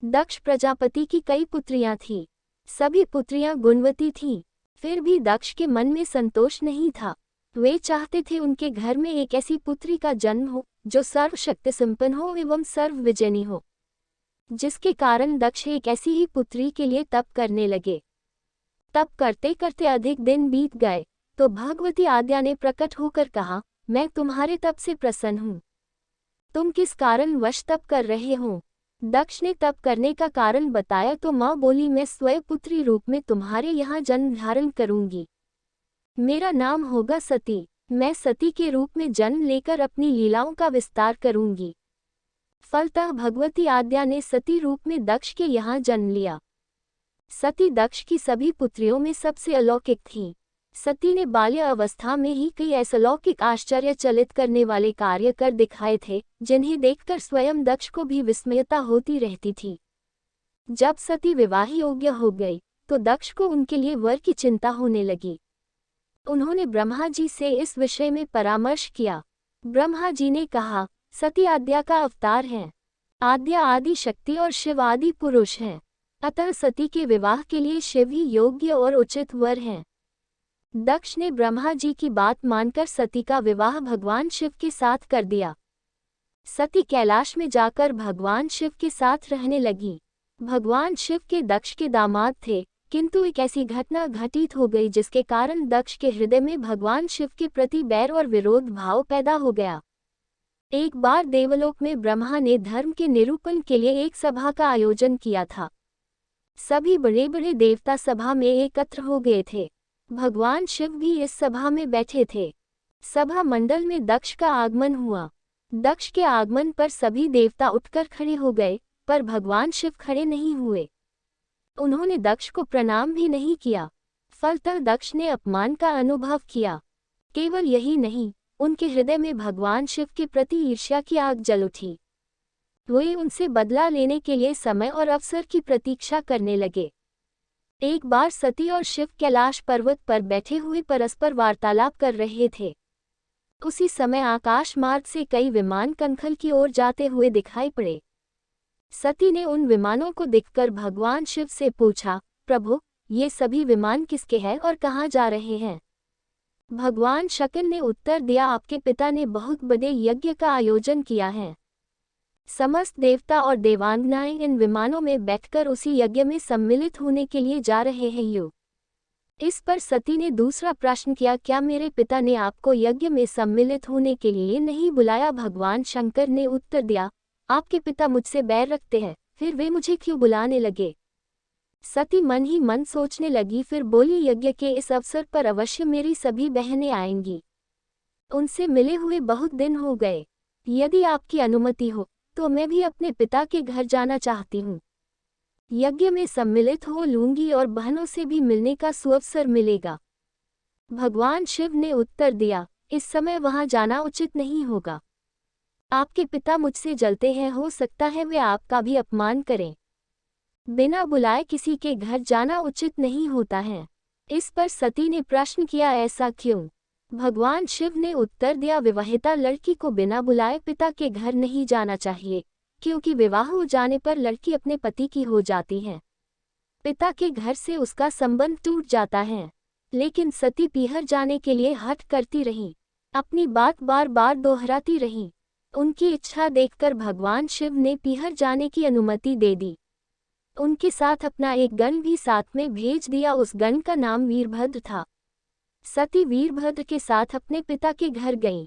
दक्ष प्रजापति की कई पुत्रियां थीं। सभी पुत्रियां गुणवती थीं। फिर भी दक्ष के मन में संतोष नहीं था। वे चाहते थे उनके घर में एक ऐसी पुत्री का जन्म हो जो सर्वशक्ति संपन्न हो एवं सर्वविजयनी हो, जिसके कारण दक्ष एक ऐसी ही पुत्री के लिए तप करने लगे। तप करते करते अधिक दिन बीत गए तो भगवती आद्या ने प्रकट होकर कहा, मैं तुम्हारे तप से प्रसन्न हूँ। तुम किस कारण वश तप कर रहे हो? दक्ष ने तप करने का कारण बताया तो माँ बोली, मैं स्वयं पुत्री रूप में तुम्हारे यहाँ जन्म धारण करूंगी। मेरा नाम होगा सती। मैं सती के रूप में जन्म लेकर अपनी लीलाओं का विस्तार करूंगी। फलतः भगवती आद्या ने सती रूप में दक्ष के यहाँ जन्म लिया। सती दक्ष की सभी पुत्रियों में सबसे अलौकिक थीं। सती ने बाल्य अवस्था में ही कई ऐसे अलौकिक आश्चर्यचलित करने वाले कार्य कर दिखाए थे, जिन्हें देखकर स्वयं दक्ष को भी विस्मयता होती रहती थी। जब सती विवाह योग्य हो गई तो दक्ष को उनके लिए वर की चिंता होने लगी। उन्होंने ब्रह्मा जी से इस विषय में परामर्श किया। ब्रह्मा जी ने कहा, सती आद्या का अवतार है। आद्या आदि शक्ति और शिव आदि पुरुष हैं, अतः सती के विवाह के लिए शिव ही योग्य और उचित वर हैं। दक्ष ने ब्रह्मा जी की बात मानकर सती का विवाह भगवान शिव के साथ कर दिया। सती कैलाश में जाकर भगवान शिव के साथ रहने लगी। भगवान शिव के दक्ष के दामाद थे, किंतु एक ऐसी घटना घटित हो गई जिसके कारण दक्ष के हृदय में भगवान शिव के प्रति बैर और विरोध भाव पैदा हो गया। एक बार देवलोक में ब्रह्मा ने धर्म के निरूपण के लिए एक सभा का आयोजन किया था। सभी बड़े बड़े देवता सभा में एकत्र हो गए थे। भगवान शिव भी इस सभा में बैठे थे। सभा मंडल में दक्ष का आगमन हुआ। दक्ष के आगमन पर सभी देवता उठकर खड़े हो गए, पर भगवान शिव खड़े नहीं हुए। उन्होंने दक्ष को प्रणाम भी नहीं किया। फलतः दक्ष ने अपमान का अनुभव किया। केवल यही नहीं, उनके हृदय में भगवान शिव के प्रति ईर्ष्या की आग जल उठी। वे उनसे बदला लेने के लिए समय और अवसर की प्रतीक्षा करने लगे। एक बार सती और शिव कैलाश पर्वत पर बैठे हुए परस्पर वार्तालाप कर रहे थे। उसी समय आकाश मार्ग से कई विमान कनखल की ओर जाते हुए दिखाई पड़े। सती ने उन विमानों को देखकर भगवान शिव से पूछा, प्रभु, ये सभी विमान किसके हैं और कहाँ जा रहे हैं? भगवान शक्र ने उत्तर दिया, आपके पिता ने बहुत बड़े यज्ञ का आयोजन किया है। समस्त देवता और देवांगनाएं इन विमानों में बैठकर उसी यज्ञ में सम्मिलित होने के लिए जा रहे हैं यो। इस पर सती ने दूसरा प्रश्न किया, क्या मेरे पिता ने आपको यज्ञ में सम्मिलित होने के लिए नहीं बुलाया? भगवान शंकर ने उत्तर दिया, आपके पिता मुझसे बैर रखते हैं, फिर वे मुझे क्यों बुलाने लगे? सती मन ही मन सोचने लगी, फिर बोली, यज्ञ के इस अवसर पर अवश्य मेरी सभी बहनें आएंगी। उनसे मिले हुए बहुत दिन हो गए। यदि आपकी अनुमति हो तो मैं भी अपने पिता के घर जाना चाहती हूँ। यज्ञ में सम्मिलित हो लूंगी और बहनों से भी मिलने का सुअवसर मिलेगा। भगवान शिव ने उत्तर दिया, इस समय वहां जाना उचित नहीं होगा। आपके पिता मुझसे जलते हैं, हो सकता है वे आपका भी अपमान करें। बिना बुलाए किसी के घर जाना उचित नहीं होता है। इस पर सती ने प्रश्न किया, ऐसा क्यों? भगवान शिव ने उत्तर दिया, विवाहिता लड़की को बिना बुलाए पिता के घर नहीं जाना चाहिए, क्योंकि विवाह हो जाने पर लड़की अपने पति की हो जाती है। पिता के घर से उसका संबंध टूट जाता है। लेकिन सती पीहर जाने के लिए हठ करती रही, अपनी बात बार बार दोहराती रही। उनकी इच्छा देखकर भगवान शिव ने पीहर जाने की अनुमति दे दी। उनके साथ अपना एक गण भी साथ में भेज दिया। उस गण का नाम वीरभद्र था। सती वीरभद्र के साथ अपने पिता के घर गईं।